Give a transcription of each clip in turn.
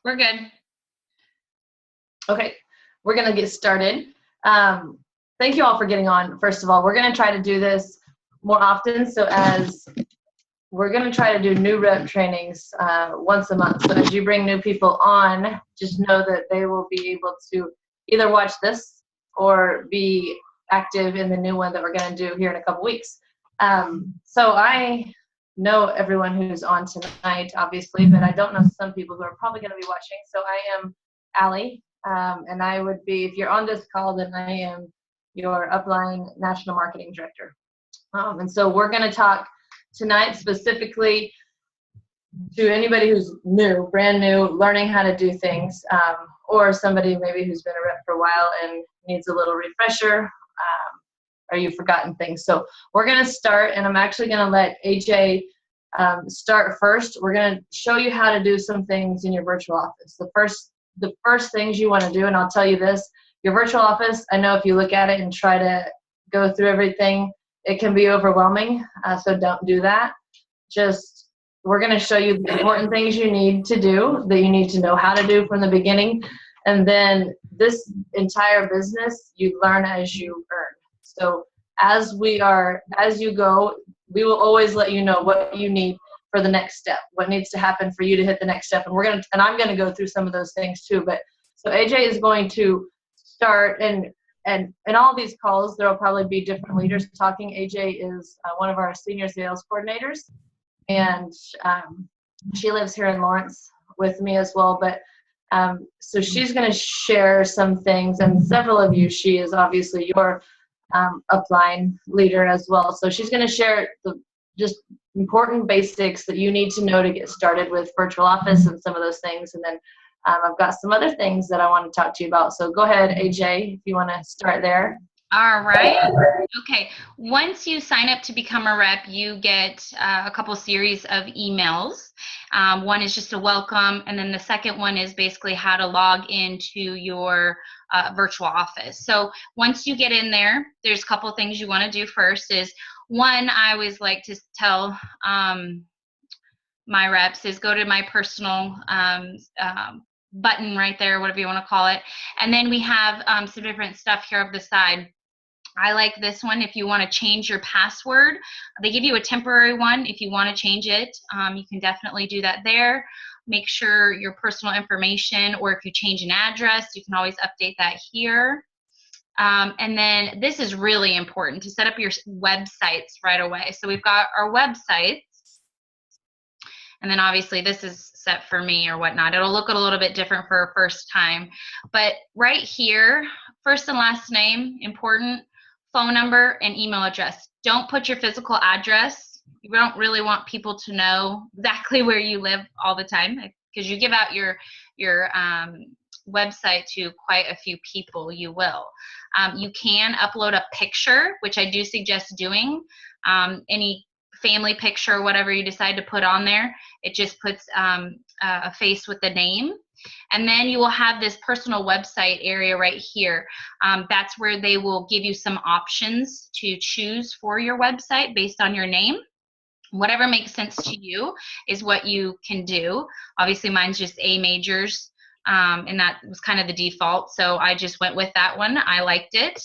We're good. Okay, we're going to get started. Thank you all for getting on. First of all, we're going to try to do this more often. So as we're going to try to do new rep trainings once a month. So as you bring new people on, just know that they will be able to either watch this or be active in the new one that we're going to do here in a couple weeks. So I know everyone who's on tonight, obviously, but I don't know some people who are probably going to be watching. So I am Allie, and I would be, if you're on this call, then I am your Upline National Marketing Director. And so we're going to talk tonight specifically to anybody who's new, brand new, learning how to do things, or somebody maybe who's been a rep for a while and needs a little refresher, or you've forgotten things. So we're going to start, and I'm actually going to let AJ start first. We're going to show you how to do some things in your virtual office. The first things you want to do, and I'll tell you this, your virtual office, I know if you look at it and try to go through everything, it can be overwhelming, so don't do that. Just, we're going to show you the important things you need to do, that you need to know how to do from the beginning, and then this entire business, you learn as you earn. So as you go, we will always let you know what you need for the next step, what needs to happen for you to hit the next step, and I'm going to go through some of those things too. But so AJ is going to start, and in all these calls, there will probably be different leaders talking. AJ is one of our senior sales coordinators, and she lives here in Lawrence with me as well. But so she's going to share some things, and several of you, she is obviously your upline leader as well. So she's going to share the just important basics that you need to know to get started with virtual office and some of those things. And then I've got some other things that I want to talk to you about. So go ahead, AJ, if you want to start there. All right. Okay. Once you sign up to become a rep, you get a couple series of emails. One is just a welcome, and then the second one is basically how to log into your virtual office. So once you get in there, there's a couple things you want to do. First is, one, I always like to tell my reps is go to my personal button right there, whatever you want to call it. And then we have some different stuff here up the side. I like this one. If you want to change your password, they give you a temporary one. If you want to change it, you can definitely do that there. Make sure your personal information, or if you change an address, you can always update that here. And then this is really important, to set up your websites right away. So we've got our websites. And then obviously this is set for me or whatnot. It'll look a little bit different for a first time. But right here, first and last name, important, phone number, and email address. Don't put your physical address. You don't really want people to know exactly where you live all the time, because you give out your website to quite a few people. You will. You can upload a picture, which I do suggest doing. Any family picture or whatever you decide to put on there, it just puts a face with the name. And then you will have this personal website area right here. That's where they will give you some options to choose for your website based on your name. Whatever makes sense to you is what you can do. Obviously mine's just A majors, and that was kind of the default, so I just went with that one. I liked it.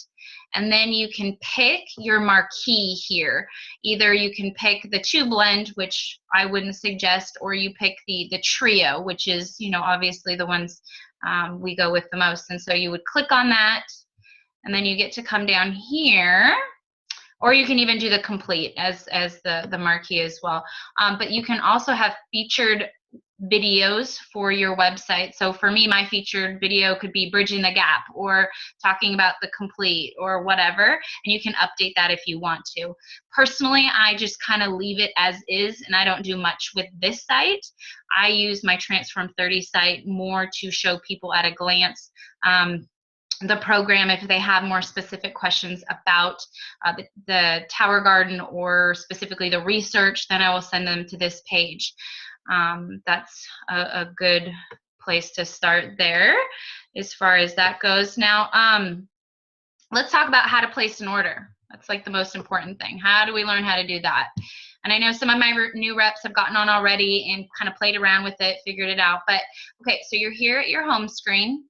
And then you can pick your marquee here. Either you can pick the 2-blend, which I wouldn't suggest, or you pick the trio, which is, you know, obviously the ones we go with the most. And so you would click on that, and then you get to come down here, or you can even do the complete as the marquee as well. But you can also have featured videos for your website. So for me, my featured video could be bridging the gap, or talking about the complete, or whatever, and you can update that if you want to. Personally, I just kind of leave it as is, and I don't do much with this site. I use my Transform 30 site more to show people at a glance the program. If they have more specific questions about the Tower Garden, or specifically the research, then I will send them to this page. That's a good place to start there as far as that goes. Now, let's talk about how to place an order. That's like the most important thing. How do we learn how to do that? And I know some of my new reps have gotten on already and kind of played around with it, figured it out. But okay, so you're here at your home screen,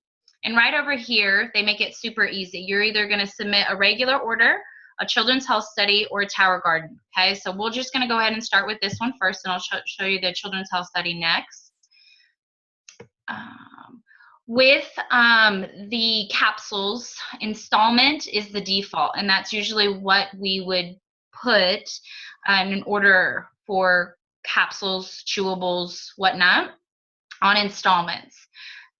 and right over here, they make it super easy. You're either going to submit a regular order, a children's health study, or a tower garden. Okay, so we're just going to go ahead and start with this one first, and I'll show you the children's health study next. With the capsules, installment is the default, and that's usually what we would put in an order for capsules, chewables, whatnot, on installments.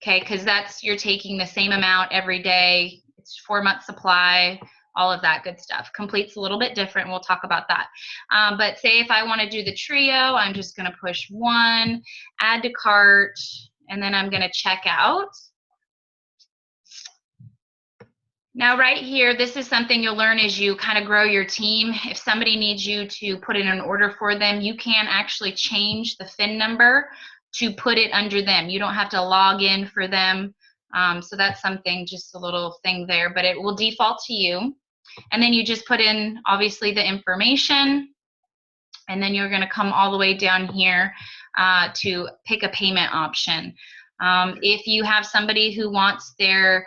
Okay, because you're taking the same amount every day. It's 4-month supply, all of that good stuff. Complete's a little bit different. We'll talk about that. But say if I want to do the trio, I'm just going to push 1, add to cart, and then I'm going to check out. Now right here, this is something you'll learn as you kind of grow your team. If somebody needs you to put in an order for them, you can actually change the FIN number to put it under them. You don't have to log in for them. So that's something, just a little thing there, but it will default to you. And then you just put in, obviously, the information, and then you're going to come all the way down here to pick a payment option. If you have somebody who wants their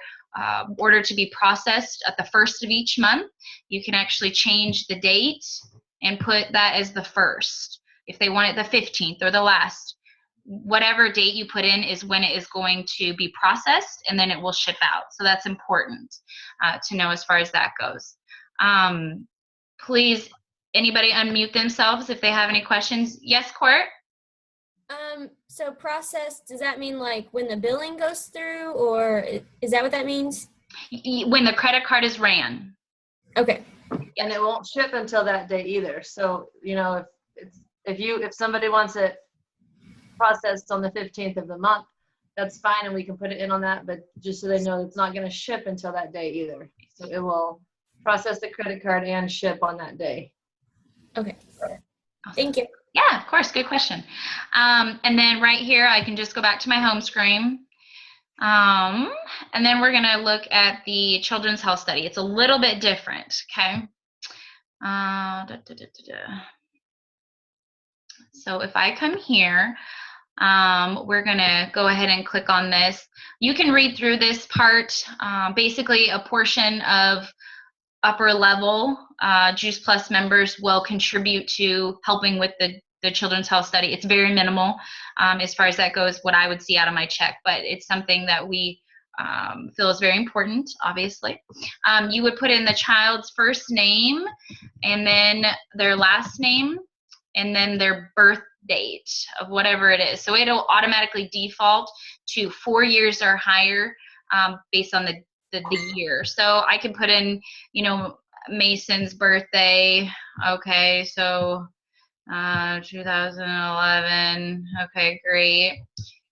order to be processed at the 1st of each month, you can actually change the date and put that as the 1st. If they want it the 15th or the last, whatever date you put in is when it is going to be processed, and then it will ship out. So that's important to know as far as that goes. Please, anybody unmute themselves if they have any questions. Yes, Court? So process, does that mean like when the billing goes through, or is that what that means? When the credit card is ran. Okay. And it won't ship until that day either. So, you know, if somebody wants it processed on the 15th of the month, that's fine, and we can put it in on that, but just so they know it's not going to ship until that day either. So it will process the credit card and ship on that day. Okay. Awesome. Thank you. Yeah, of course. Good question. And then right here, I can just go back to my home screen. And then we're going to look at the children's health study. It's a little bit different, okay? So if I come here, we're going to go ahead and click on this. You can read through this part. Basically, a portion of upper level Juice Plus members will contribute to helping with the children's health study. It's very minimal as far as that goes, what I would see out of my check, but it's something that we feel is very important, obviously. You would put in the child's first name, and then their last name, and then their birth date of whatever it is. So it'll automatically default to 4 years or higher based on the year. So I can put in, you know, Mason's birthday. Okay, so 2011. Okay, great.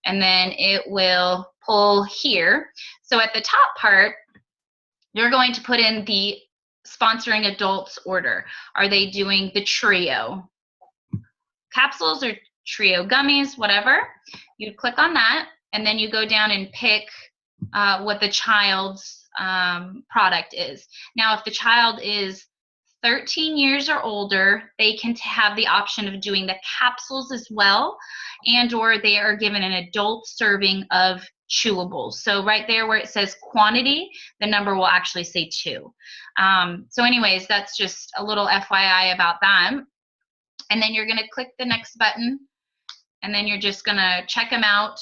And then it will pull here. So at the top part, you're going to put in the sponsoring adults order. Are they doing the trio capsules or trio gummies, whatever? You click on that, and then you go down and pick what the child's product is. Now, if the child is 13 years or older, they can have the option of doing the capsules as well, and or they are given an adult serving of chewables. So right there where it says quantity, the number will actually say 2. So anyways, that's just a little FYI about that. And then you're going to click the next button, and then you're just going to check them out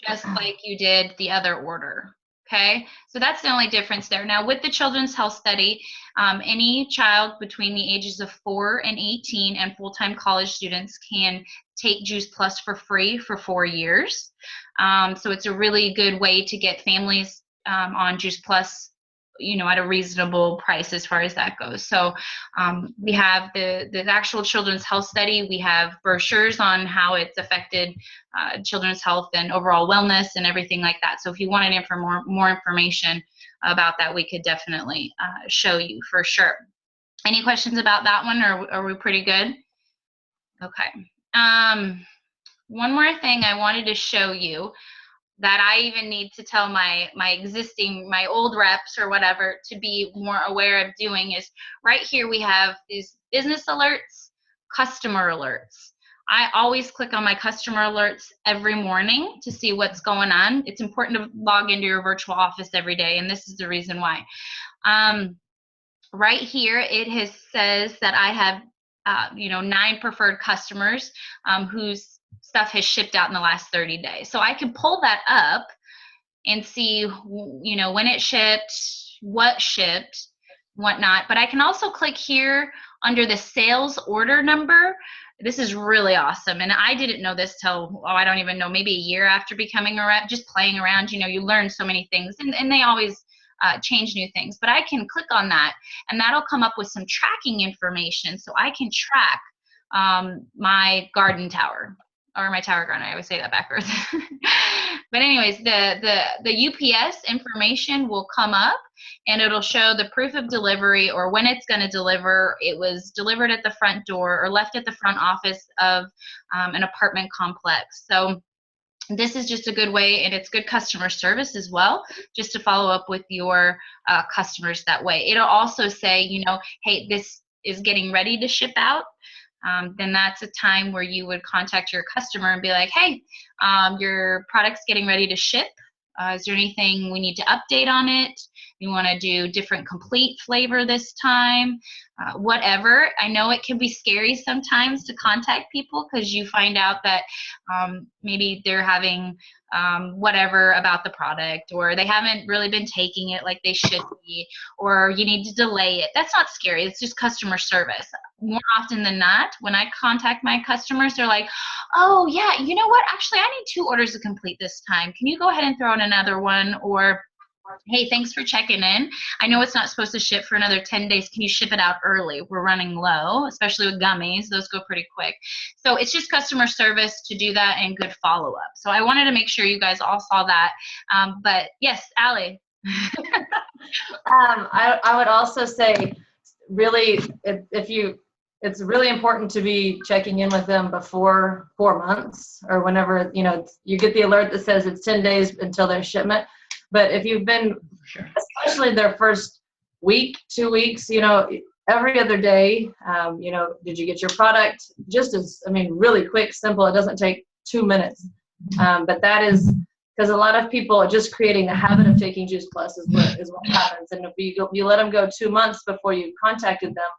just like you did the other order. Okay, so that's the only difference there. Now, with the children's health study, any child between the ages of 4 and 18 and full-time college students can take Juice Plus for free for 4 years. So it's a really good way to get families on Juice Plus, you know, at a reasonable price as far as that goes. So we have the actual children's health study. We have brochures on how it's affected children's health and overall wellness and everything like that. So if you wanted more information about that, we could definitely show you for sure. Any questions about that one, or are we pretty good? Okay. One more thing I wanted to show you that I even need to tell my old reps or whatever to be more aware of doing is right here we have these business alerts. customer alerts. I always click on my customer alerts every morning to see what's going on. It's important to log into your virtual office every day, and this is the reason why. Right here, it says that I have 9 preferred customers whose stuff has shipped out in the last 30 days. So I can pull that up and see, when it shipped, what shipped, whatnot. But I can also click here under the sales order number. This is really awesome. And I didn't know this till, I don't even know, maybe a year after becoming a rep, just playing around. You learn so many things, and they always change new things. But I can click on that, and that'll come up with some tracking information, so I can track my garden tower, or my tower garden. I always say that backwards. But anyways, the UPS information will come up, and it'll show the proof of delivery, or when it's going to deliver. It was delivered at the front door or left at the front office of an apartment complex. So this is just a good way, and it's good customer service as well, just to follow up with your customers that way. It'll also say, hey, this is getting ready to ship out. Then that's a time where you would contact your customer and be like, hey, your product's getting ready to ship. Is there anything we need to update on it? You want to do different complete flavor this time? Whatever. I know it can be scary sometimes to contact people, because you find out that maybe they're having whatever about the product, or they haven't really been taking it like they should be, or you need to delay it. That's not scary. It's just customer service. More often than not, when I contact my customers, they're like, oh yeah, you know what? Actually, I need 2 orders to complete this time. Can you go ahead and throw in another one? Or, hey, thanks for checking in. I know it's not supposed to ship for another 10 days. Can you ship it out early? We're running low, especially with gummies. Those go pretty quick. So it's just customer service to do that, and good follow-up. So I wanted to make sure you guys all saw that. But yes, Allie. I would also say, really, it's really important to be checking in with them before 4 months, or whenever, you get the alert that says it's 10 days until their shipment. But if you've been, especially their first week, 2 weeks, every other day, did you get your product? Just really quick, simple. It doesn't take 2 minutes. But that is because a lot of people are just creating the habit of taking Juice Plus is what happens. And if you let them go 2 months before you contacted them,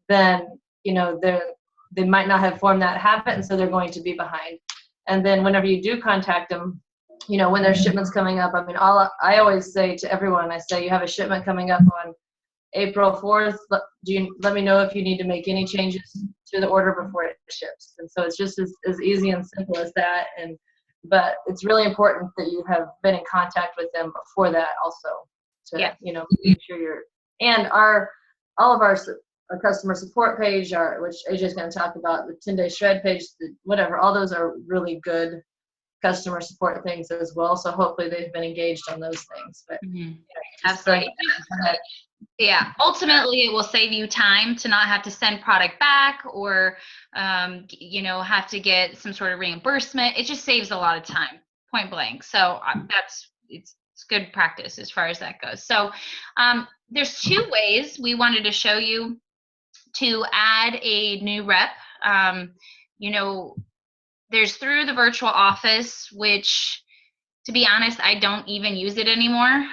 then, they might not have formed that habit, and so they're going to be behind. And then whenever you do contact them, when their shipment's coming up, I always say to everyone, I say, you have a shipment coming up on April 4th. Let me know if you need to make any changes to the order before it ships. And so it's just as easy and simple as that. But it's really important that you have been in contact with them before that also, to make sure and all of our customer support page, which AJ's going to talk about, the 10-day shred page, whatever, all those are really good customer support things as well. So hopefully they've been engaged on those things. But absolutely. Yeah, ultimately it will save you time to not have to send product back, or have to get some sort of reimbursement. It just saves a lot of time, point blank. So it's good practice as far as that goes. So there's 2 ways we wanted to show you to add a new rep. There's through the virtual office, which, to be honest, I don't even use it anymore.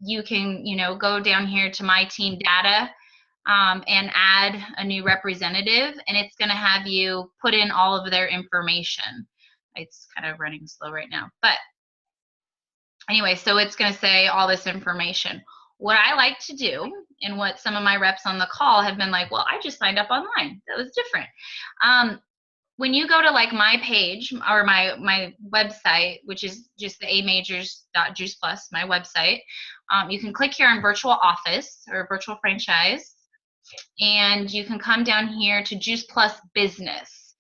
You can, go down here to My Team Data and add a new representative, and it's going to have you put in all of their information. It's kind of running slow right now. But anyway, so it's going to say all this information. What I like to do, and what some of my reps on the call have been like, well, I just signed up online. That was different. When you go to like my page or my website, which is just the amajors.juiceplus, my website, you can click here on virtual office or virtual franchise, and you can come down here to Juice Plus Business.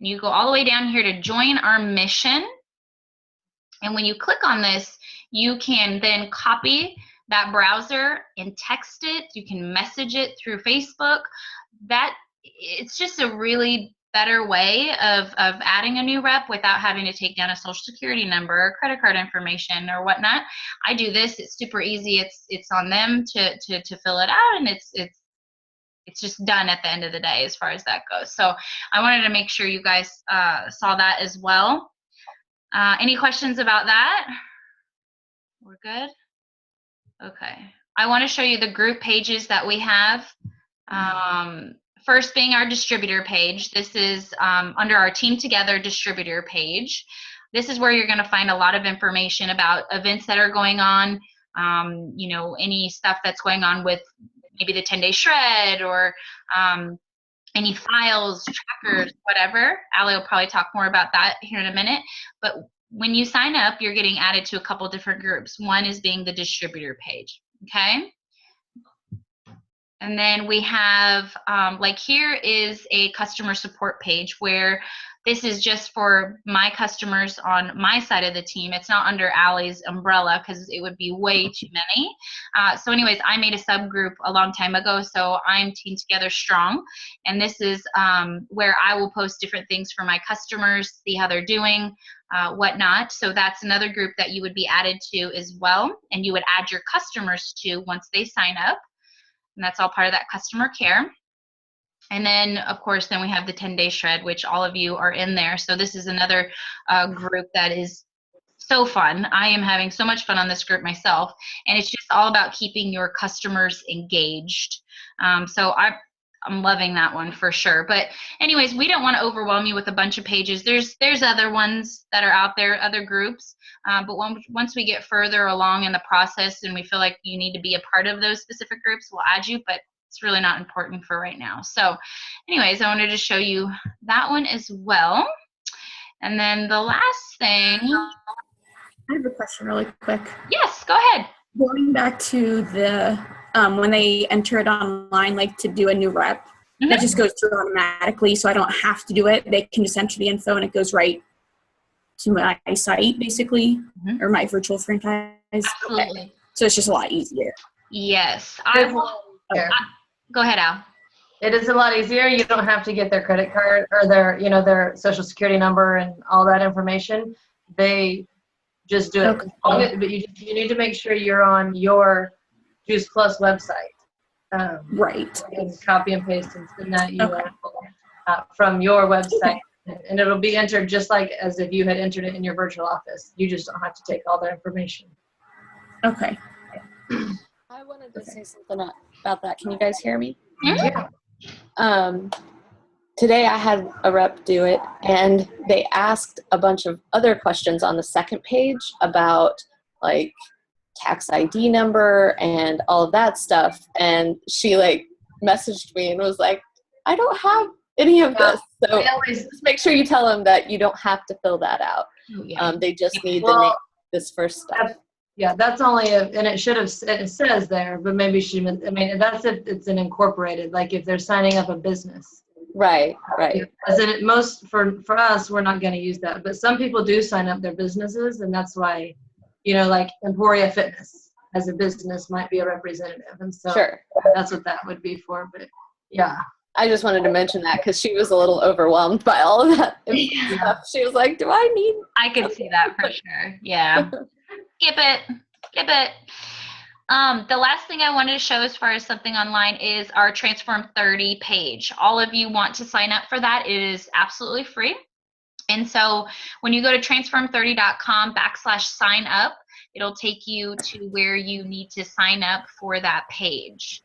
And you go all the way down here to join our mission. And when you click on this, you can then copy that browser and text it. You can message it through Facebook. It's just a really better way of adding a new rep without having to take down a social security number or credit card information or whatnot. I do this. It's super easy. It's on them to fill it out, and it's it's just done at the end of the day as far as that goes. So I wanted to make sure you guys saw that as well. Any questions about that? We're good? Okay. I want to show you the group pages that we have. First being our distributor page. This is under our Team Together distributor page. This is where you're going to find a lot of information about events that are going on, you know, any stuff that's going on with maybe the 10-day shred or any files, trackers, whatever. Allie will probably talk more about that here in a minute. But when you sign up, you're getting added to a couple different groups. One is being the distributor page, okay? And then we have, like here is a customer support page where this is just for my customers on my side of the team. It's not under Allie's umbrella because it would be way too many. So anyways, I made a subgroup a long time ago, so I'm Team Together Strong. And this is where I will post different things for my customers, see how they're doing, whatnot. So that's another group that you would be added to as well. And you would add your customers to once they sign up. And that's all part of that customer care. And then, of course, then we have the 10-day shred, which all of you are in there. So this is another group that is so fun. I am having so much fun on this group myself. And it's just all about keeping your customers engaged. So I'm loving that one for sure. But anyways, we don't want to overwhelm you with a bunch of pages. There's other ones that are out there, other groups. But once we get further along in the process and we feel like you need to be a part of those specific groups, we'll add you, but it's really not important for right now. So anyways, I wanted to show you that one as well. And then the last thing. I have a question really quick. Yes, go ahead. Going back to the, when they enter it online, like to do a new rep, that just goes through automatically, so I don't have to do it. They can just enter the info and it goes right to my site, basically, or my virtual franchise. Absolutely. Okay. So it's just a lot easier. Yes. Go ahead, Al. It is a lot easier. You don't have to get their credit card or their, you know, their social security number and all that information. They just do it. Okay. But you need to make sure you're on your Juice Plus website. Right. And copy and paste and send that URL from your website. And it'll be entered just like as if you had entered it in your virtual office. You just don't have to take all their information. Okay. I wanted to say something about that. Can you guys hear me? Yeah. Today I had a rep do it, and they asked a bunch of other questions on the second page about like tax ID number and all of that stuff. And she like messaged me and was like, I don't have any of this. So just make sure you tell them that you don't have to fill that out. They just need the name, this first stuff. Yeah, that's only and it should have, it says there, but maybe she meant, I mean, that's if it's an incorporated, like if they're signing up a business. Right, right. As in most, for us, we're not going to use that, but some people do sign up their businesses, and that's why, you know, like Emporia Fitness as a business might be a representative, and so sure. That's what that would be for, but yeah. I just wanted to mention that because she was a little overwhelmed by all of that stuff. She was like, do I need? I could see that for sure. Yeah. Skip it. The last thing I wanted to show as far as something online is our Transform 30 page. All of you want to sign up for that. It is absolutely free. And so when you go to transform30.com/sign up, it'll take you to where you need to sign up for that page.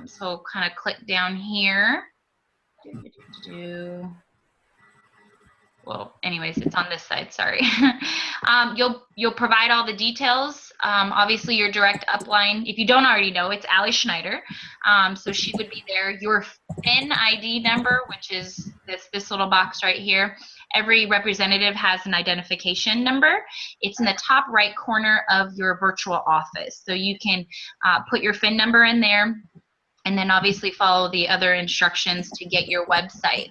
So kind of click down here. Well, anyways, it's on this side, sorry. You'll provide all the details. Obviously, your direct upline, if you don't already know, it's Allie Schneider. So she would be there. Your FIN ID number, which is this little box right here. Every representative has an identification number. It's in the top right corner of your virtual office. So you can put your FIN number in there, and then obviously follow the other instructions to get your website.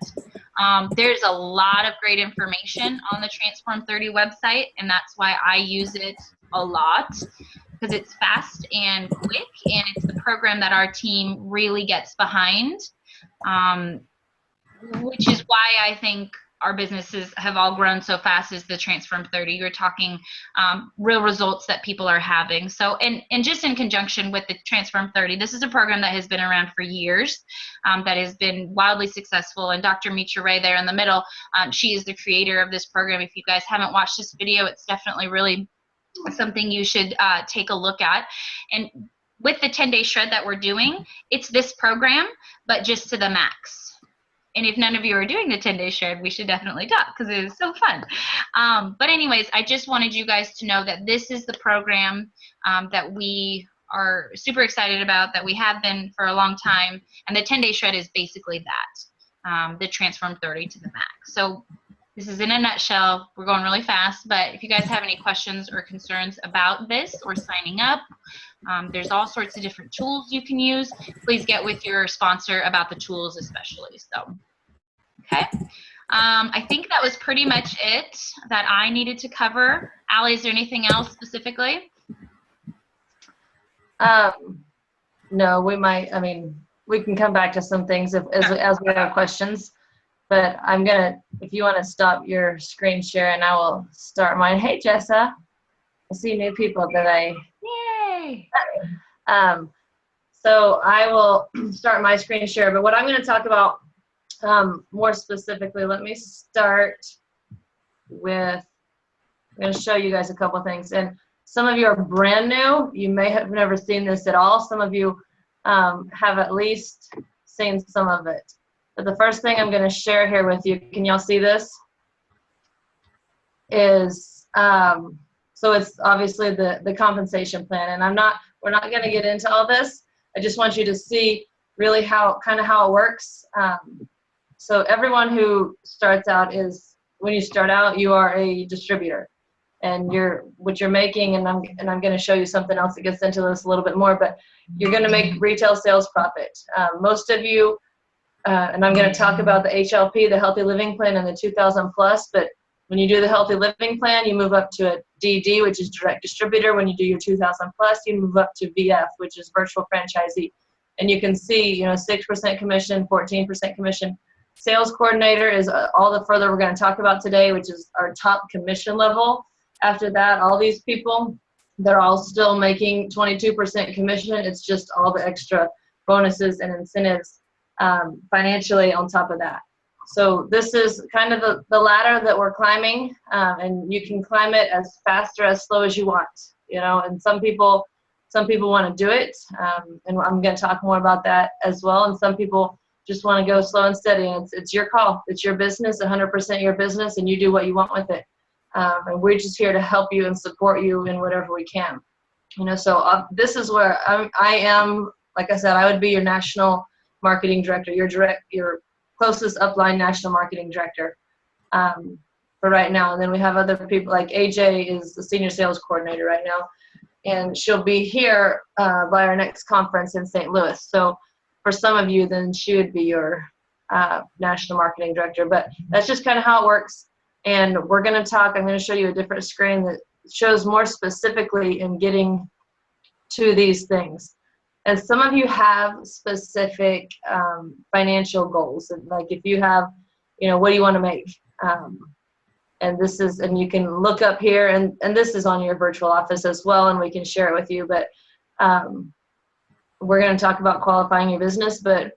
There's a lot of great information on the Transform 30 website, and that's why I use it a lot, because it's fast and quick, and it's the program that our team really gets behind, which is why I think our businesses have all grown so fast is the Transform 30. You're talking real results that people are having. So, and just in conjunction with the Transform 30, this is a program that has been around for years, that has been wildly successful. And Dr. Mitra Ray there in the middle, she is the creator of this program. If you guys haven't watched this video, it's definitely really something you should take a look at. And with the 10-day shred that we're doing, it's this program, but just to the max. And if none of you are doing the 10-day shred, we should definitely talk because it is so fun. But anyways, I just wanted you guys to know that this is the program that we are super excited about, that we have been for a long time. And the 10-day shred is basically that, the Transform 30 to the max. So this is in a nutshell. We're going really fast, but if you guys have any questions or concerns about this or signing up, there's all sorts of different tools you can use. Please get with your sponsor about the tools especially. So, okay. I think that was pretty much it that I needed to cover. Allie, is there anything else specifically? No, we might, I mean, we can come back to some things as we have questions. But I'm going to, if you want to stop your screen share, and I will start mine. Hey, Jessa. I see new people that Yay! So I will start my screen share. But what I'm going to talk about more specifically, let me start with, I'm going to show you guys a couple things. And some of you are brand new. You may have never seen this at all. Some of you have at least seen some of it. But the first thing I'm going to share here with you, can y'all see this? Is so it's obviously the compensation plan, and we're not going to get into all this. I just want you to see really how it works. So everyone who starts out is, when you start out, you are a distributor, and what you're making, and I'm going to show you something else that gets into this a little bit more, but you're going to make retail sales profit. Most of you. And I'm going to talk about the HLP, the Healthy Living Plan, and the 2000 plus. But when you do the Healthy Living Plan, you move up to a DD, which is direct distributor. When you do your 2000 plus, you move up to VF, which is virtual franchisee. And you can see, 6% commission, 14% commission. Sales coordinator is all the further we're going to talk about today, which is our top commission level. After that, all these people, they're all still making 22% commission. It's just all the extra bonuses and incentives financially on top of that. So this is kind of the ladder that we're climbing, and you can climb it as fast or as slow as you want, and some people want to do it, and I'm going to talk more about that as well, and some people just want to go slow and steady, and it's your call. It's your business, 100% your business, and you do what you want with it, and we're just here to help you and support you in whatever we can. So this is where I am, like I said, I would be your national marketing director, your closest upline national marketing director for right now. And then we have other people, like AJ is the senior sales coordinator right now, and she'll be here by our next conference in St. Louis. So for some of you, then she would be your national marketing director. But that's just kind of how it works. And we're going to talk, I'm going to show you a different screen that shows more specifically in getting to these things. And some of you have specific financial goals. And like if you have, what do you want to make? And you can look up here, and this is on your virtual office as well, and we can share it with you. But we're going to talk about qualifying your business, but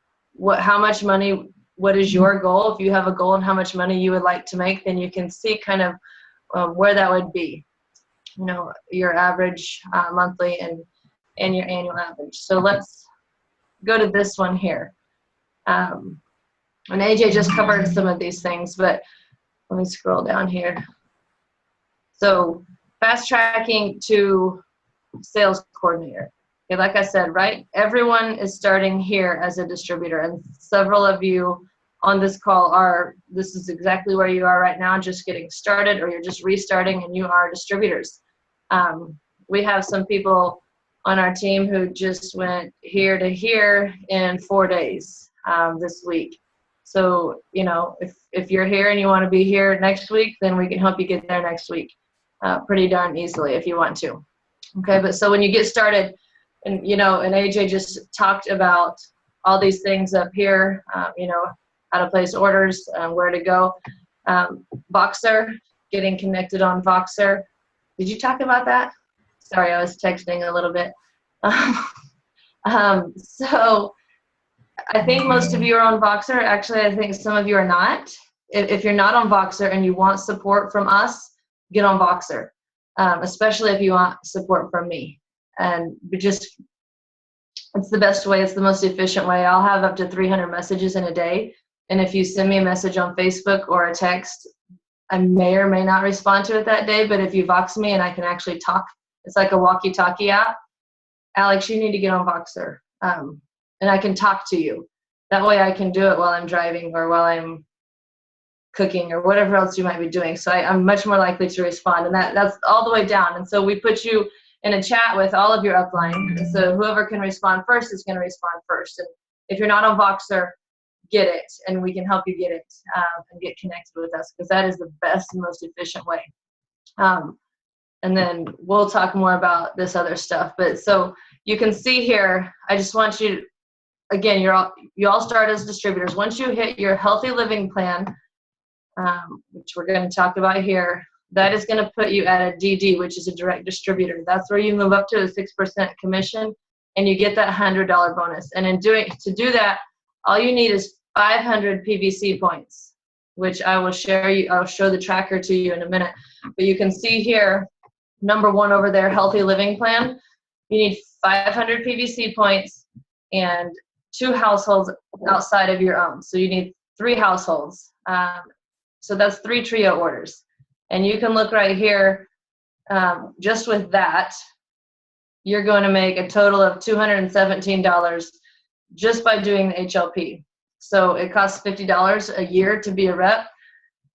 how much money, what is your goal? If you have a goal and how much money you would like to make, then you can see kind of where that would be, your average monthly and your annual average. So let's go to this one here. And AJ just covered some of these things, but let me scroll down here. So fast tracking to sales coordinator. Okay, like I said, right? Everyone is starting here as a distributor, and several of you on this call this is exactly where you are right now, just getting started, or you're just restarting and you are distributors. We have some people on our team who just went here to here in 4 days this week. So, if you're here and you want to be here next week, then we can help you get there next week pretty darn easily if you want to. Okay, but so when you get started, and AJ just talked about all these things up here, how to place orders, where to go. Voxer, getting connected on Voxer. Did you talk about that? Sorry, I was texting a little bit. So I think most of you are on Voxer. Actually, I think some of you are not. If you're not on Voxer and you want support from us, get on Voxer, especially if you want support from me. And it's the best way. It's the most efficient way. I'll have up to 300 messages in a day. And if you send me a message on Facebook or a text, I may or may not respond to it that day. But if you Vox me and I can actually talk, it's like a walkie-talkie app. Alex, you need to get on Voxer. And I can talk to you. That way I can do it while I'm driving or while I'm cooking or whatever else you might be doing. So I'm much more likely to respond. And that's all the way down. And so we put you in a chat with all of your upline. And so whoever can respond first is going to respond first. And if you're not on Voxer, get it. And we can help you get it and get connected with us, because that is the best and most efficient way. And then we'll talk more about this other stuff. But so you can see here, I just want you, again, you all start as distributors. Once you hit your healthy living plan, which we're going to talk about here, that is going to put you at a DD, which is a direct distributor. That's where you move up to a 6% commission and you get that $100 bonus. And to do that, all you need is 500 PVC points, which I will I'll show the tracker to you in a minute. But you can see here, number 1 over there, healthy living plan. You need 500 PVC points and 2 households outside of your own. So you need 3 households. So that's 3 trio orders. And you can look right here, just with that, you're going to make a total of $217 just by doing the HLP. So it costs $50 a year to be a rep.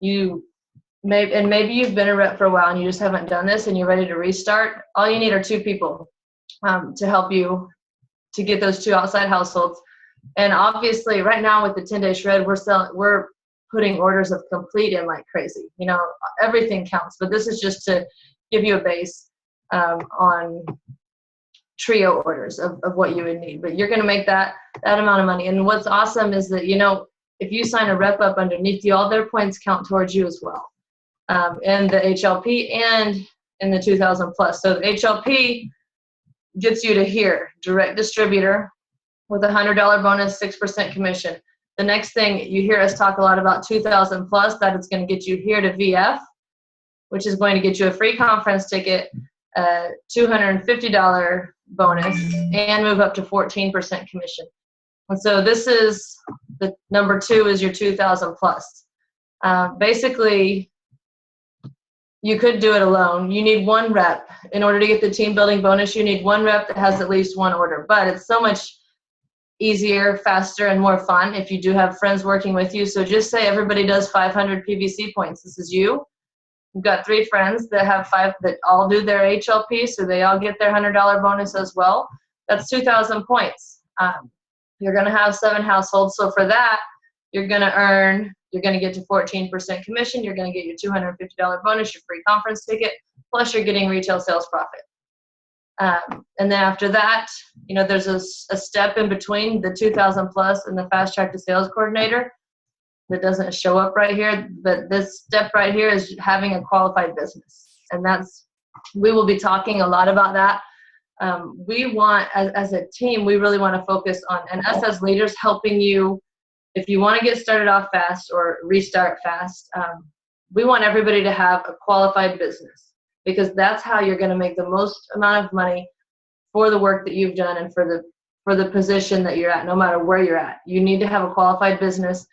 Maybe you've been a rep for a while and you just haven't done this and you're ready to restart. All you need are 2 people to help you to get those 2 outside households. And obviously right now with the 10-day shred, we're putting orders of complete in like crazy. You know, everything counts, but this is just to give you a base on trio orders of what you would need. But you're going to make that amount of money. And what's awesome is that, you know, if you sign a rep up underneath you, all their points count towards you as well. And the HLP and in the 2000 plus. So the HLP gets you to here, direct distributor with a $100 bonus, 6% commission. The next thing you hear us talk a lot about 2000 plus, that it's going to get you here to VF, which is going to get you a free conference ticket, a $250 bonus, and move up to 14% commission. And so this is the number 2 is your 2000 plus. Basically, you could do it alone. You need 1 rep. In order to get the team building bonus, you need 1 rep that has at least 1 order. But it's so much easier, faster, and more fun if you do have friends working with you. So just say everybody does 500 PVC points. This is you. You've got 3 friends that have 5 that all do their HLP, so they all get their $100 bonus as well. That's 2,000 points. You're going to have 7 households. So for that, you're going to get to 14% commission. You're going to get your $250 bonus, your free conference ticket, plus you're getting retail sales profit. And then after that, you know, there's a step in between the 2000 plus and the fast track to sales coordinator that doesn't show up right here. But this step right here is having a qualified business. And we will be talking a lot about that. We want, as a team, we really want to focus on, and us as leaders, helping you if you want to get started off fast or restart fast. We want everybody to have a qualified business, because that's how you're going to make the most amount of money for the work that you've done and for the position that you're at, no matter where you're at. You need to have a qualified business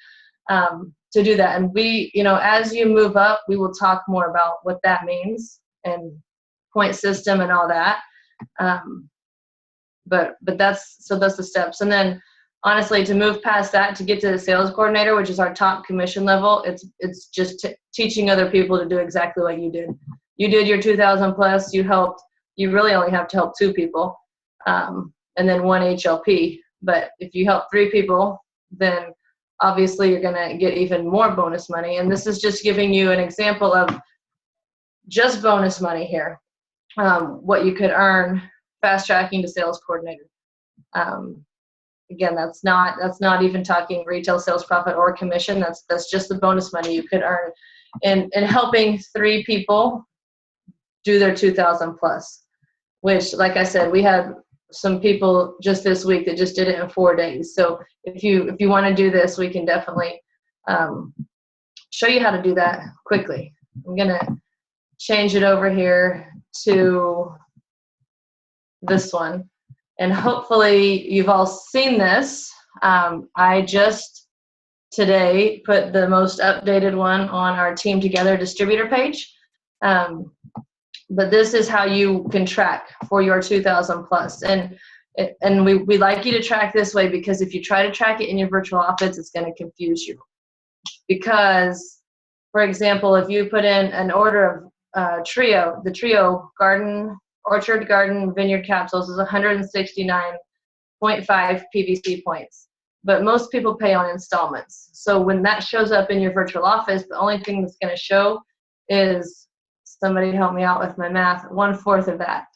to do that. And we, you know, as you move up, we will talk more about what that means and point system and all that. But that's the steps. And then honestly, to move past that, to get to the sales coordinator, which is our top commission level, it's just teaching other people to do exactly what you did. You did your 2000 plus, you really only have to help 2 people, and then 1 HLP. But if you help 3 people, then obviously you're going to get even more bonus money. And this is just giving you an example of just bonus money here, what you could earn fast tracking to sales coordinator. again, that's not even talking retail sales profit or commission. That's just the bonus money you could earn in helping 3 people do their 2,000 plus, which, like I said, we had some people just this week that just did it in 4 days. So if you want to do this, we can definitely show you how to do that quickly. I'm going to change it over here to this one. And hopefully you've all seen this. I just today put the most updated one on our Team Together distributor page. But this is how you can track for your 2,000 plus. And we like you to track this way, because if you try to track it in your virtual office, it's going to confuse you. Because, for example, if you put in an order of Trio, the Trio Orchard Garden Vineyard Capsules is 169.5 PVC points. But most people pay on installments. So when that shows up in your virtual office, the only thing that's going to show is, somebody help me out with my math, 1/4 of that.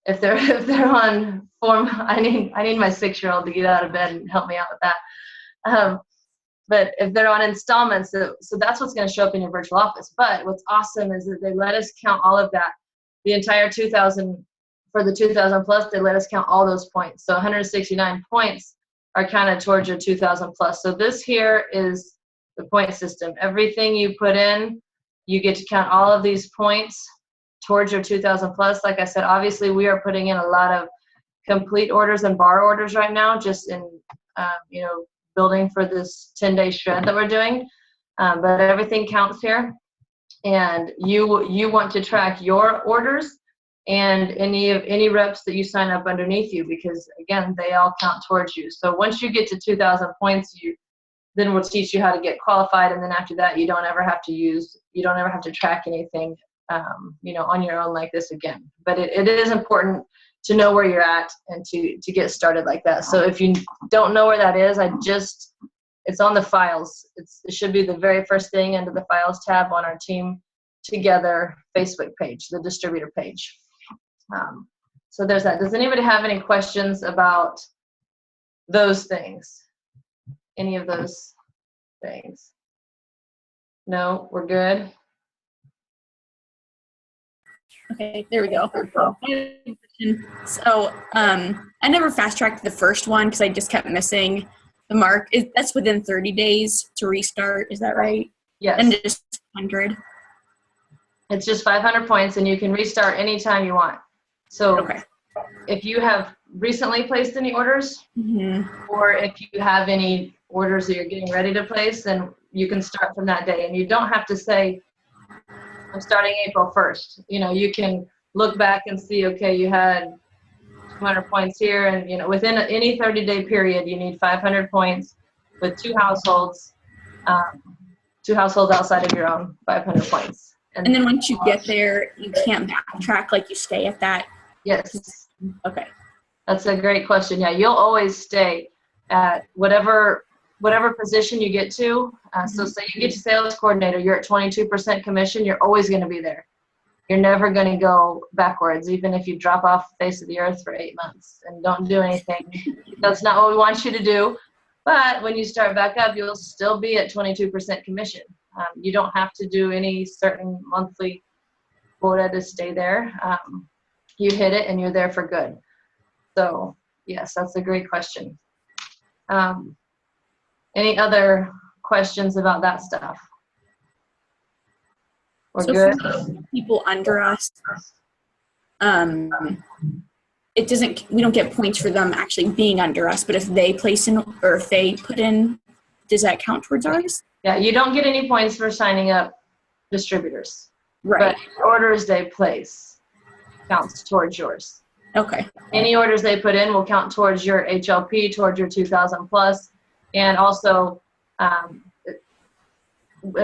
If they're on form, I need my 6-year-old to get out of bed and help me out with that. But if they're on installments, so that's what's going to show up in your virtual office. But what's awesome is that they let us count all of that. The entire 2,000, for the 2,000 plus, they let us count all those points. So 169 points are counted towards your 2,000 plus. So this here is the point system. Everything you put in, you get to count all of these points towards your 2,000 plus. Like I said, obviously we are putting in a lot of complete orders and bar orders right now, just in building for this 10-day shred that we're doing. But everything counts here, and you want to track your orders and any reps that you sign up underneath you, because again, they all count towards you. So once you get to 2,000 points, then we'll teach you how to get qualified, and then after that, you don't ever have to track anything, on your own like this again. But it is important to know where you're at and to get started like that. So if you don't know where that is, it's on the files. It should be the very first thing under the files tab on our Team Together Facebook page, the distributor page. So there's that. Does anybody have any questions about those things? Any of those things? No, we're good. Okay, there we go. So I never fast tracked the first one because I just kept missing the mark. That's within 30 days to restart. Is that right? Yes. And just 100. It's just 500 points, and you can restart anytime you want. So okay. If you have recently placed any orders, or if you have any orders that you're getting ready to place, then you can start from that day. And you don't have to say, I'm starting April 1st. You can look back and see, okay, you had 200 points here, and within any 30-day period, you need 500 points with 2 households outside of your own 500 points. And then once you get there, you can't backtrack, like you stay at that? Yes. Okay. That's a great question. Yeah, you'll always stay at whatever position you get to. So say you get to sales coordinator, you're at 22% commission, you're always going to be there. You're never going to go backwards, even if you drop off the face of the earth for 8 months and don't do anything. That's not what we want you to do. But when you start back up, you'll still be at 22% commission. You don't have to do any certain monthly quota to stay there. You hit it and you're there for good. So yes, that's a great question. Any other questions about that stuff? We're so good? For people under us, we don't get points for them actually being under us, but if they place in, or if they put in, does that count towards ours? Yeah, you don't get any points for signing up distributors. Right. But orders they place counts towards yours. Okay. Any orders they put in will count towards your HLP, towards your 2,000 plus, and also, and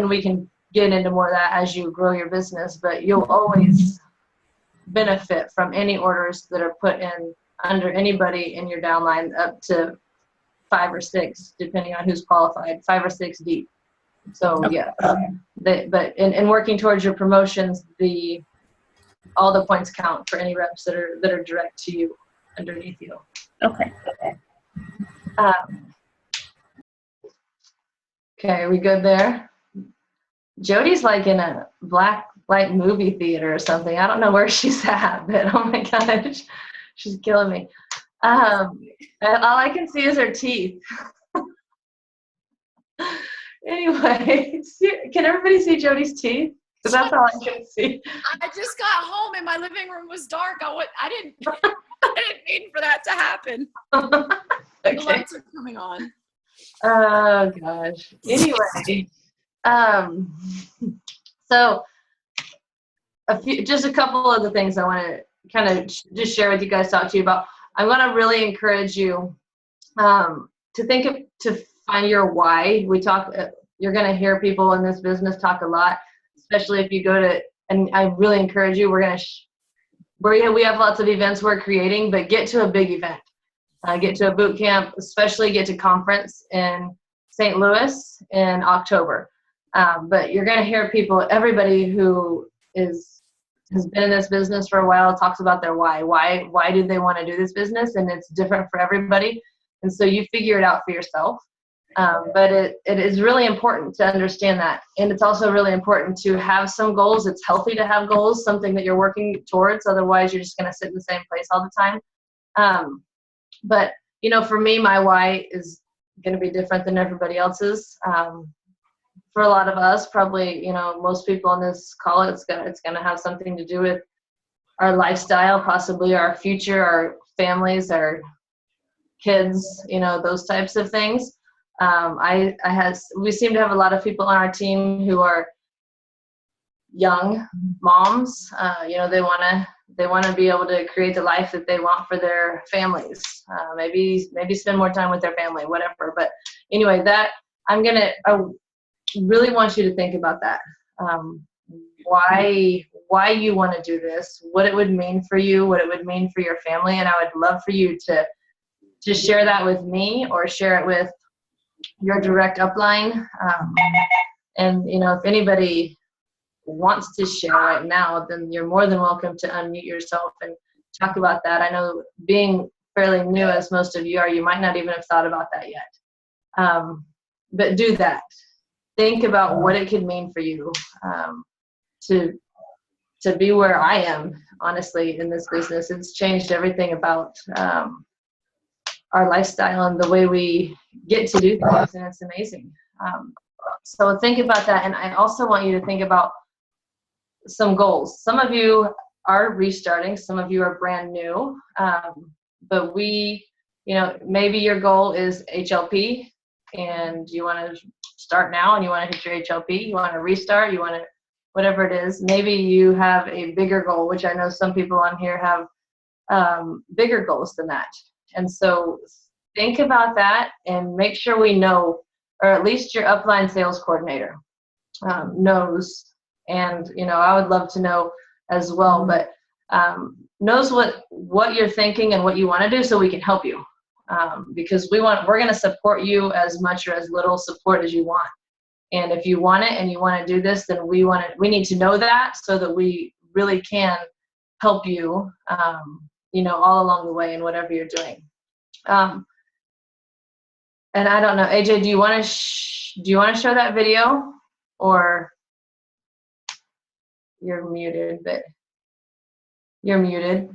we can get into more of that as you grow your business, but you'll always benefit from any orders that are put in under anybody in your downline, up to 5 or 6, depending on who's qualified, 5 or 6 deep. So okay. Yeah, but in working towards your promotions, all the points count for any reps that are direct to you, underneath you. Okay. Okay, are we good there? Jody's like in a black light movie theater or something. I don't know where she's at, but oh my gosh, she's killing me. And all I can see is her teeth. Anyway, can everybody see Jody's teeth? Because that's all I can see. I just got home and my living room was dark. I didn't mean for that to happen. Okay. The lights are coming on. Oh gosh. Anyway, so just a couple of the things I want to kind of just share with you guys, talk to you about. I'm going to really encourage you to find your why. You're going to hear people in this business talk a lot, especially if you go to, and I really encourage you, we have lots of events we're creating, but get to a big event. Get to a boot camp, especially get to conference in St. Louis in October. But you're going to hear everybody who has been in this business for a while talks about their why. Why do they want to do this business? And it's different for everybody. And so you figure it out for yourself. But it is really important to understand that. And it's also really important to have some goals. It's healthy to have goals, something that you're working towards. Otherwise, you're just going to sit in the same place all the time. But, for me, my why is going to be different than everybody else's. For a lot of us, probably, most people on this call, it's going to have something to do with our lifestyle, possibly our future, our families, our kids, those types of things. We seem to have a lot of people on our team who are young moms. They want to be able to create the life that they want for their families. Maybe spend more time with their family, whatever. But anyway, I really want you to think about that. Why you want to do this, what it would mean for you, what it would mean for your family. And I would love for you to share that with me or share it with your direct upline. And if anybody wants to share right now, then you're more than welcome to unmute yourself and talk about that. I know, being fairly new as most of you are, you might not even have thought about that yet. But do that. Think about what it could mean for you to be where I am, honestly, in this business. It's changed everything about our lifestyle and the way we get to do things, and it's amazing. So think about that. And I also want you to think about some goals. Some of you are restarting, some of you are brand new, but maybe your goal is HLP and you want to start now and you want to hit your HLP, you want to restart, you want to, whatever it is. Maybe you have a bigger goal, which I know some people on here have bigger goals than that. And so think about that and make sure we know, or at least your upline sales coordinator knows. And, I would love to know as well, but knows what you're thinking and what you want to do so we can help you. Because we're going to support you as much or as little support as you want. And if you want it and you want to do this, then we need to know that so that we really can help you, all along the way in whatever you're doing. And I don't know, AJ, do you want to show that video, or you're muted? But you're muted.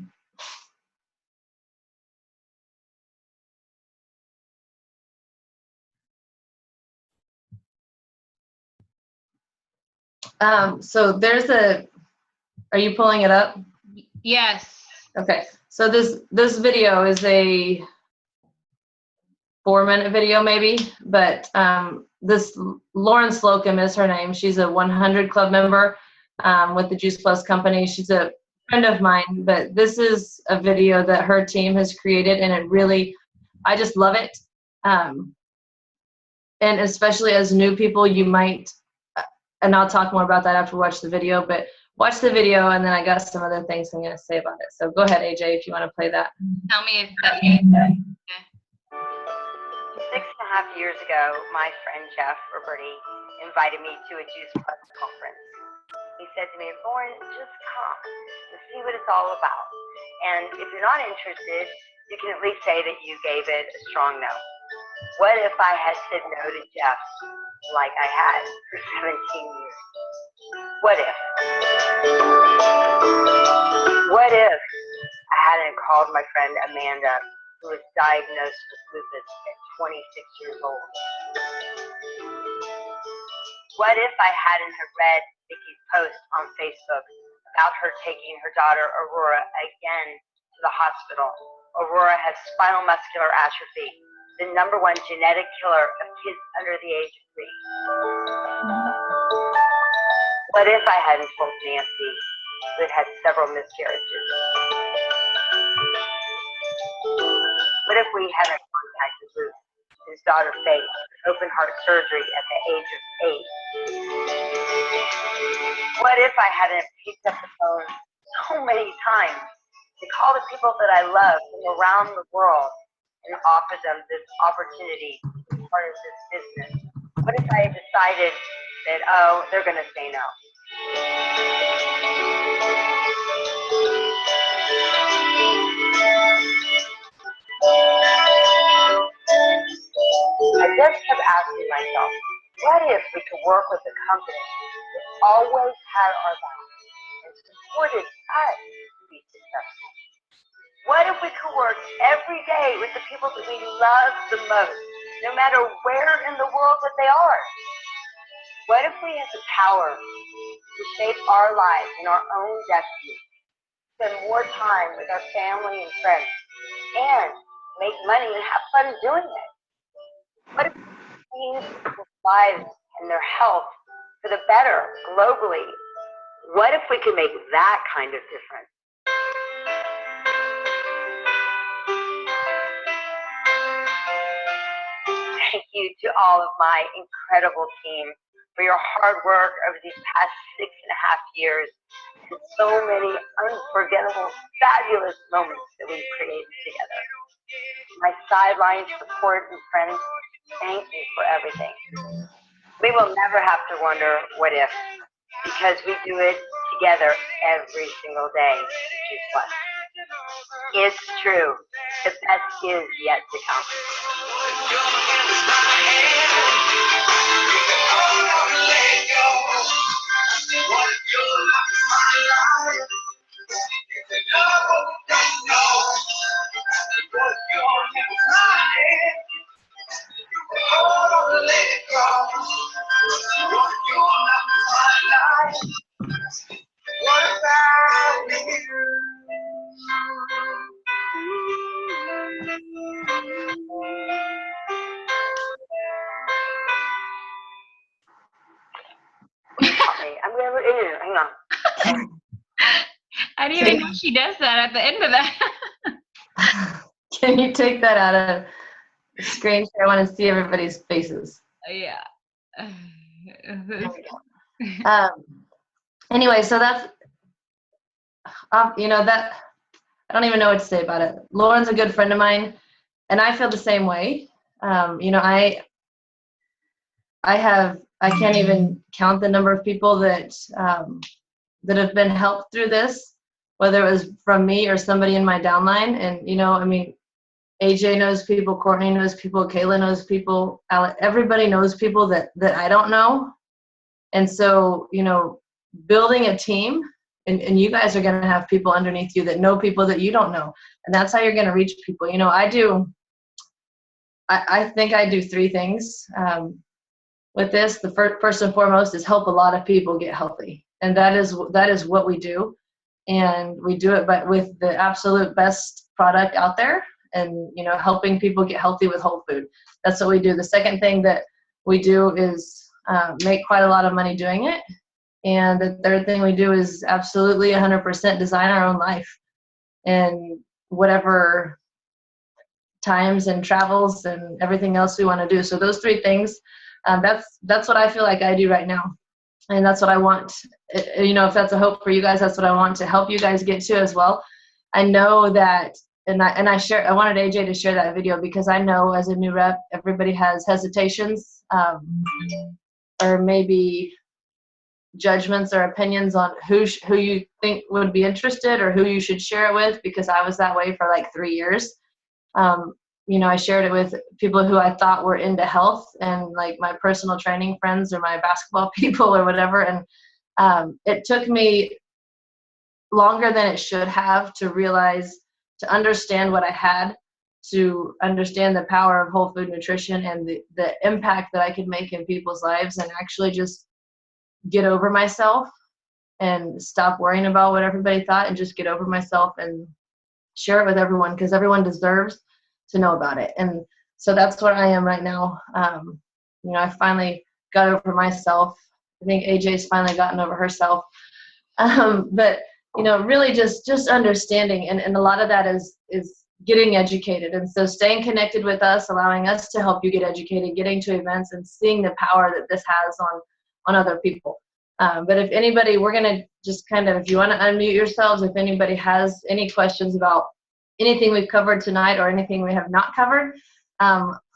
So are you pulling it up? Yes. Okay. So this video is a 4-minute video maybe, but this Lauren Slocum is her name. She's a 100 Club member with the Juice Plus company. She's a friend of mine, but this is a video that her team has created, and I just love it. And especially as new people, you might, and I'll talk more about that after we watch the video, but watch the video, and then I got some other things I'm going to say about it. So go ahead, AJ, if you want to play that. Tell me if that. 6.5 years ago, my friend Jeff Roberti invited me to a Juice Plus conference. He said to me, Lauren, just come and see what it's all about. And if you're not interested, you can at least say that you gave it a strong no. What if I had said no to Jeff like I had for 17 years? What if? What if I hadn't called my friend Amanda, who was diagnosed with lupus at 26 years old? What if I hadn't have read Vicky's post on Facebook about her taking her daughter Aurora again to the hospital? Aurora has spinal muscular atrophy, the #1 genetic killer of kids under the age of 3. What if I hadn't told Nancy, who had had several miscarriages? What if we hadn't contacted Ruth, his daughter Faith, open heart surgery at the age of 8? What if I hadn't picked up the phone so many times to call the people that I love from around the world and offer them this opportunity to be part of this business? What if I had decided that, oh, they're going to say no? I just kept asking myself, what if we could work with a company that always had our back and supported us to be successful? What if we could work every day with the people that we love the most, no matter where in the world that they are? What if we had the power to shape our lives and our own destiny, spend more time with our family and friends, and make money and have fun doing it? What if we changed people's lives and their health for the better globally? What if we could make that kind of difference? Thank you to all of my incredible team for your hard work over these past 6.5 years and so many unforgettable, fabulous moments that we've created together. My sideline support and friends, thank you for everything. We will never have to wonder what if, because we do it together every single day. Just what? It's true. The best is yet to come. I'm going to, hang on. I didn't even know she does that at the end of that. Can you take that out of the screen share? I want to see everybody's faces. Yeah. Anyway, so that's, that, I don't even know what to say about it. Lauren's a good friend of mine, and I feel the same way. I can't even count the number of people that have been helped through this, whether it was from me or somebody in my downline. And, AJ knows people, Courtney knows people, Kayla knows people, everybody knows people that I don't know. And so, building a team, and you guys are going to have people underneath you that know people that you don't know. And that's how you're going to reach people. I think I do 3 things with this. The first and foremost is help a lot of people get healthy. And that is what we do. And we do it with the absolute best product out there, and helping people get healthy with whole food. That's what we do. The second thing that we do is make quite a lot of money doing it. And the third thing we do is absolutely 100% design our own life, and whatever times and travels and everything else we want to do. So those 3 things, that's what I feel like I do right now. And that's what I want, if that's a hope for you guys, that's what I want to help you guys get to as well. I know that, I wanted AJ to share that video, because I know as a new rep, everybody has hesitations, or maybe judgments or opinions on who you think would be interested or who you should share it with, because I was that way for like 3 years. I shared it with people who I thought were into health and like my personal training friends or my basketball people or whatever. And it took me longer than it should have to realize, to understand what I had, to understand the power of whole food nutrition and the impact that I could make in people's lives, and actually just get over myself and stop worrying about what everybody thought and just get over myself and share it with everyone, because everyone deserves to know about it. And so that's where I am right now. I finally got over myself. I think AJ's finally gotten over herself. But really just understanding, and a lot of that is getting educated. And so staying connected with us, allowing us to help you get educated, getting to events and seeing the power that this has on other people. But if anybody, we're going to just kind of, if you want to unmute yourselves, if anybody has any questions about anything we've covered tonight or anything we have not covered,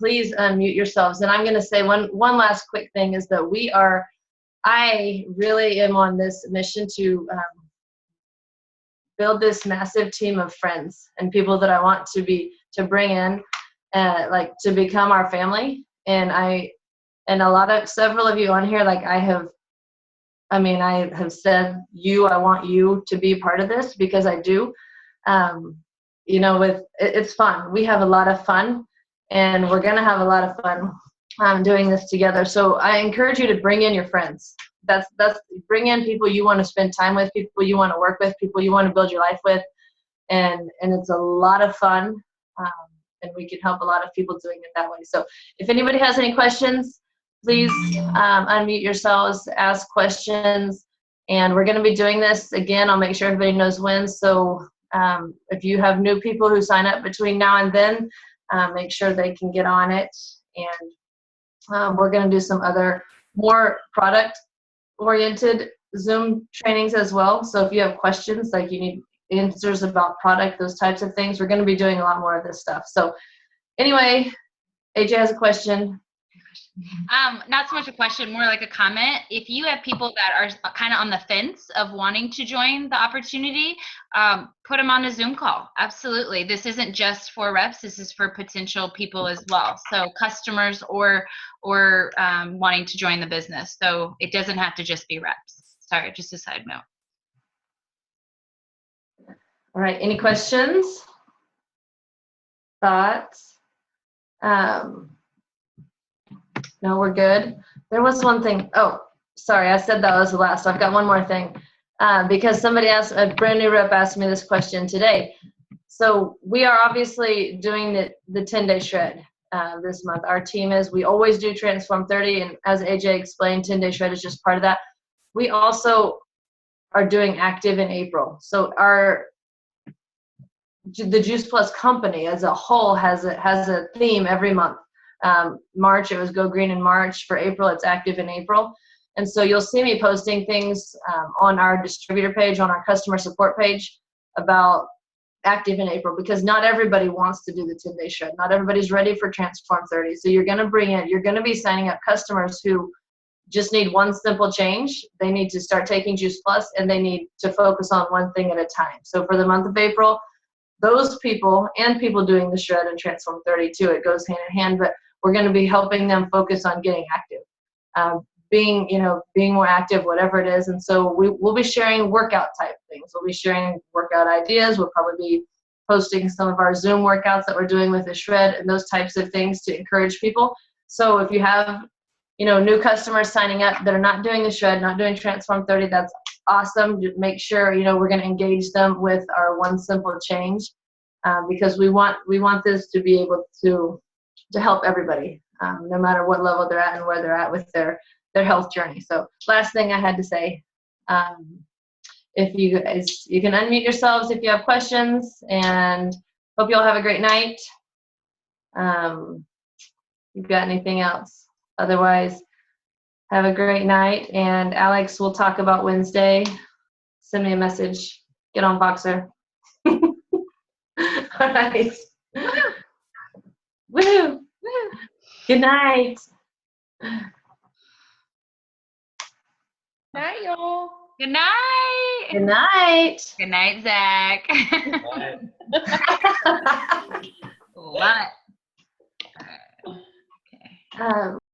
please unmute yourselves. And I'm going to say one last quick thing is that I really am on this mission to build this massive team of friends and people that I want to bring in, like to become our family. And several of you on here, like I have said, I want you to be part of this, because I do. It's fun. We have a lot of fun, and we're going to have a lot of fun doing this together. So I encourage you to bring in your friends. That's bring in people you want to spend time with, people you want to work with, people you want to build your life with, and it's a lot of fun, and we can help a lot of people doing it that way. So if anybody has any questions, please unmute yourselves, ask questions, and we're going to be doing this again. I'll make sure everybody knows when. So if you have new people who sign up between now and then, make sure they can get on it. And we're going to do some other more product-oriented Zoom trainings as well. So if you have questions, like you need answers about product, those types of things, we're going to be doing a lot more of this stuff. So anyway, AJ has a question. Not so much a question, more like a comment. If you have people that are kind of on the fence of wanting to join the opportunity, put them on a Zoom call. Absolutely. This isn't just for reps. This is for potential people as well. So customers or wanting to join the business. So it doesn't have to just be reps. Sorry, just a side note. All right. Any questions? Thoughts? No, we're good. There was one thing. Oh, sorry. I said that was the last. I've got one more thing. Because somebody asked, a brand new rep asked me this question today. So we are obviously doing the 10-day shred this month. Our team we always do Transform 30. And as AJ explained, 10-day shred is just part of that. We also are doing active in April. So the Juice Plus company as a whole has a theme every month. March, it was Go Green in March. For April, it's active in April. And so you'll see me posting things on our distributor page, on our customer support page, about active in April, because not everybody wants to do the 10-day shred. Not everybody's ready for Transform 30. So you're going to be signing up customers who just need one simple change. They need to start taking Juice Plus, and they need to focus on one thing at a time. So for the month of April, those people and people doing the shred and Transform 30 too, it goes hand in hand, but we're going to be helping them focus on getting active, being more active, whatever it is. And so we'll be sharing workout type things. We'll be sharing workout ideas. We'll probably be posting some of our Zoom workouts that we're doing with the shred and those types of things to encourage people. So if you have, new customers signing up that are not doing the shred, not doing Transform 30, that's awesome. Make sure, we're going to engage them with our one simple change, because we want this to be able to help everybody, no matter what level they're at and where they're at with their health journey. So last thing I had to say, if you can unmute yourselves if you have questions, and hope you all have a great night. You've got anything else? Otherwise, have a great night. And Alex, we'll talk about Wednesday. Send me a message. Get on Boxer. All right. Woo! Good night. Night, y'all. Good night. Good night. Good night, Zach. Love it. Um,